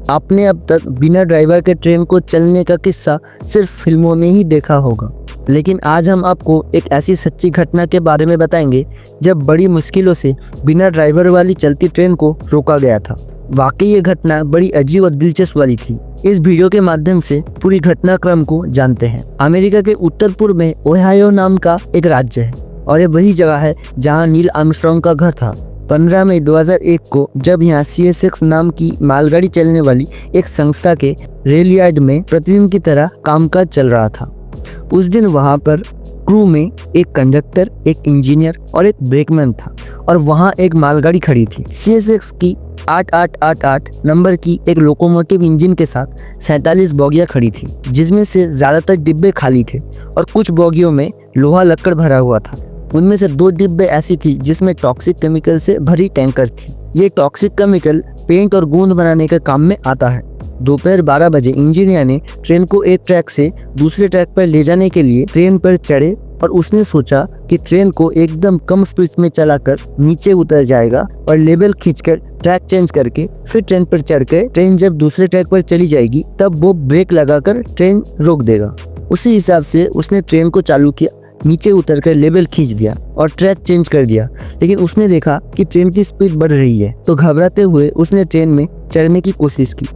आपने अब तक बिना ड्राइवर के ट्रेन को चलने का किस्सा सिर्फ फिल्मों में ही देखा होगा, लेकिन आज हम आपको एक ऐसी सच्ची घटना के बारे में बताएंगे जब बड़ी मुश्किलों से बिना ड्राइवर वाली चलती ट्रेन को रोका गया था। वाकई ये घटना बड़ी अजीब और दिलचस्प वाली थी। इस वीडियो के माध्यम से पूरी घटनाक्रम को जानते हैं। अमेरिका के उत्तर पूर्व में ओहायो नाम का एक राज्य है और ये वही जगह है जहाँ नील आर्मस्ट्रांग का घर था। 15 मई 2001 को जब यहाँ CSX नाम की मालगाड़ी चलने वाली एक संस्था के रेल यार्ड में प्रतिदिन की तरह कामकाज चल रहा था। उस दिन वहाँ पर क्रू में एक कंडक्टर, एक इंजीनियर और एक ब्रेकमैन था और वहाँ एक मालगाड़ी खड़ी थी। CSX की 8888 नंबर की एक लोकोमोटिव इंजन के साथ 47 बोगियां खड़ी थी, जिसमें से ज़्यादातर डिब्बे खाली थे और कुछ बोगियों में लोहा लक्कड़ भरा हुआ था। उनमें से 2 डिब्बे ऐसी थी जिसमें टॉक्सिक केमिकल से भरी टैंकर थी। ये टॉक्सिक केमिकल पेंट और गोंद बनाने के काम में आता है। दोपहर 12 बजे इंजीनियर ने ट्रेन को एक ट्रैक से दूसरे ट्रैक पर ले जाने के लिए ट्रेन पर चढ़े और उसने सोचा कि ट्रेन को एकदम कम स्पीड में चलाकर नीचे उतर जाएगा और लेवल खींचकर ट्रैक चेंज करके फिर ट्रेन पर चढ़कर ट्रेन जब दूसरे ट्रैक पर चली जाएगी तब वो ब्रेक लगाकर ट्रेन रोक देगा। उसी हिसाब से उसने ट्रेन को चालू किया, नीचे उतरकर लेवल खींच दिया और ट्रैक चेंज कर दिया। लेकिन उसने देखा कि ट्रेन की स्पीड बढ़ रही है, तो घबराते हुए उसने ट्रेन में चढ़ने की कोशिश की,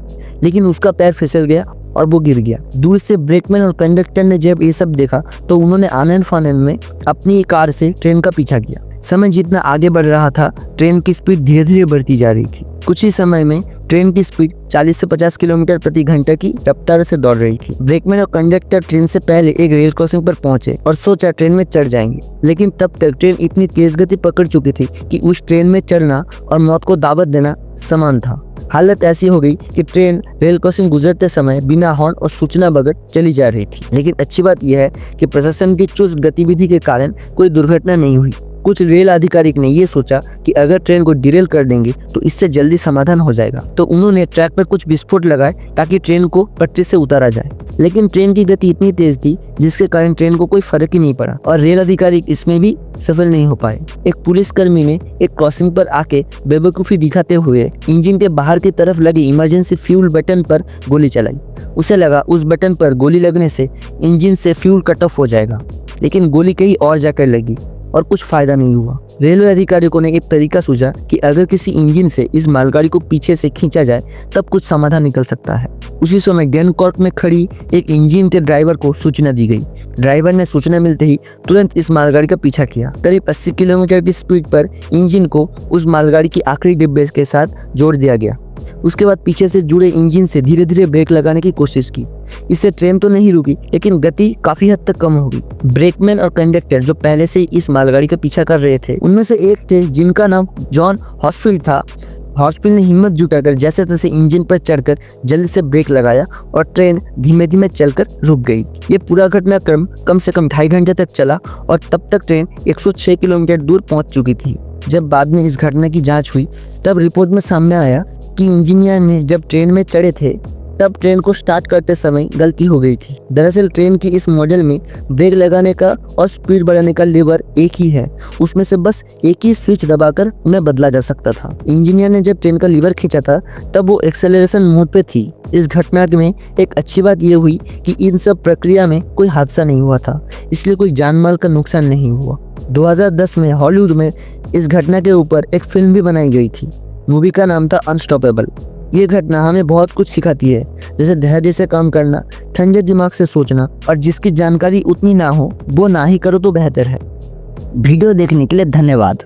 लेकिन उसका पैर फिसल गया और वो गिर गया। दूर से ब्रेकमैन और कंडक्टर ने जब ये सब देखा तो उन्होंने आनन फानन में अपनी कार से ट्रेन का पीछा किया। समय जितना आगे बढ़ रहा था, ट्रेन की स्पीड धीरे धीरे बढ़ती जा रही थी। कुछ ही समय में ट्रेन की स्पीड 40 से 50 किलोमीटर प्रति घंटा की रफ्तार से दौड़ रही थी। ब्रेकमैन और कंडक्टर ट्रेन से पहले एक रेल क्रॉसिंग पर पहुंचे और सोचा ट्रेन में चढ़ जाएंगे, लेकिन तब तक ट्रेन इतनी तेज गति पकड़ चुकी थी कि उस ट्रेन में चढ़ना और मौत को दावत देना समान था। हालत ऐसी हो गई कि ट्रेन रेल क्रॉसिंग गुजरते समय बिना हॉर्न और सूचना बगैर चली जा रही थी। लेकिन अच्छी बात यह है कि प्रशासन की चुस्त गतिविधि के कारण कोई दुर्घटना नहीं हुई। कुछ रेल अधिकारियों ने ये सोचा कि अगर ट्रेन को डिरेल कर देंगे तो इससे जल्दी समाधान हो जाएगा, तो उन्होंने ट्रैक पर कुछ विस्फोट लगाए ताकि ट्रेन को पटरी से उतारा जाए। लेकिन ट्रेन की गति इतनी तेज थी जिसके कारण ट्रेन को कोई फर्क ही नहीं पड़ा और रेल अधिकारी इसमें भी सफल नहीं हो पाए। एक पुलिसकर्मी ने एक क्रॉसिंग पर आके बेवकूफ़ी दिखाते हुए इंजन के बाहर की तरफ लगे इमरजेंसी फ्यूल बटन पर गोली चलाई। उसे लगा उस बटन पर गोली लगने से इंजन से फ्यूल कट ऑफ हो जाएगा, लेकिन गोली कहीं और जाकर लगी और कुछ फायदा नहीं हुआ। रेलवे अधिकारियों ने एक तरीका सूझा कि अगर किसी इंजन से इस मालगाड़ी को पीछे से खींचा जाए तब कुछ समाधान निकल सकता है। उसी समय डेनकॉर्क में खड़ी एक इंजन के ड्राइवर को सूचना दी गई। ड्राइवर ने सूचना मिलते ही तुरंत इस मालगाड़ी का पीछा किया। करीब 80 किलोमीटर की स्पीड पर इंजन को उस मालगाड़ी की आखिरी डिब्बे के साथ जोड़ दिया गया। उसके बाद पीछे से जुड़े इंजन से धीरे धीरे ब्रेक लगाने की कोशिश की। इससे ट्रेन तो नहीं रुकी, लेकिन गति काफी हद तक कम हो गई। ब्रेकमैन और कंडक्टर जो पहले से इस मालगाड़ी का पीछा कर रहे थे, उनमें से एक थे जिनका नाम जॉन हॉस्फील्ड था। हॉस्फील्ड ने हिम्मत जुटाकर जैसे तैसे इंजन पर चढ़कर जल्दी से ब्रेक लगाया और ट्रेन धीमे धीमे चलकर रुक गई। ये पूरा घटनाक्रम कम से कम 2.5 घंटे तक चला और तब तक ट्रेन 106 किलोमीटर दूर पहुंच चुकी थी। जब बाद में इस घटना की जांच हुई तब रिपोर्ट में सामने आया कि इंजीनियर ने जब ट्रेन में चढ़े थे तब ट्रेन को स्टार्ट करते समय गलती हो गई थी। दरअसल ट्रेन की इस मॉडल में ब्रेक लगाने का और स्पीड बढ़ाने का लीवर एक ही है, उसमें से बस एक ही स्विच दबाकर उन्हें बदला जा सकता था। इंजीनियर ने जब ट्रेन का लीवर खींचा था तब वो एक्सेलरेशन मोड पे थी। इस घटना में एक अच्छी बात यह हुई कि इन सब प्रक्रिया में कोई हादसा नहीं हुआ था, इसलिए कोई जान माल का नुकसान नहीं हुआ। 2010 में हॉलीवुड में इस घटना के ऊपर एक फिल्म भी बनाई गई थी। मूवी का नाम था अनस्टॉपेबल। ये घटना हमें बहुत कुछ सिखाती है, जैसे धैर्य से काम करना, ठंडे दिमाग से सोचना और जिसकी जानकारी उतनी ना हो वो ना ही करो तो बेहतर है। वीडियो देखने के लिए धन्यवाद।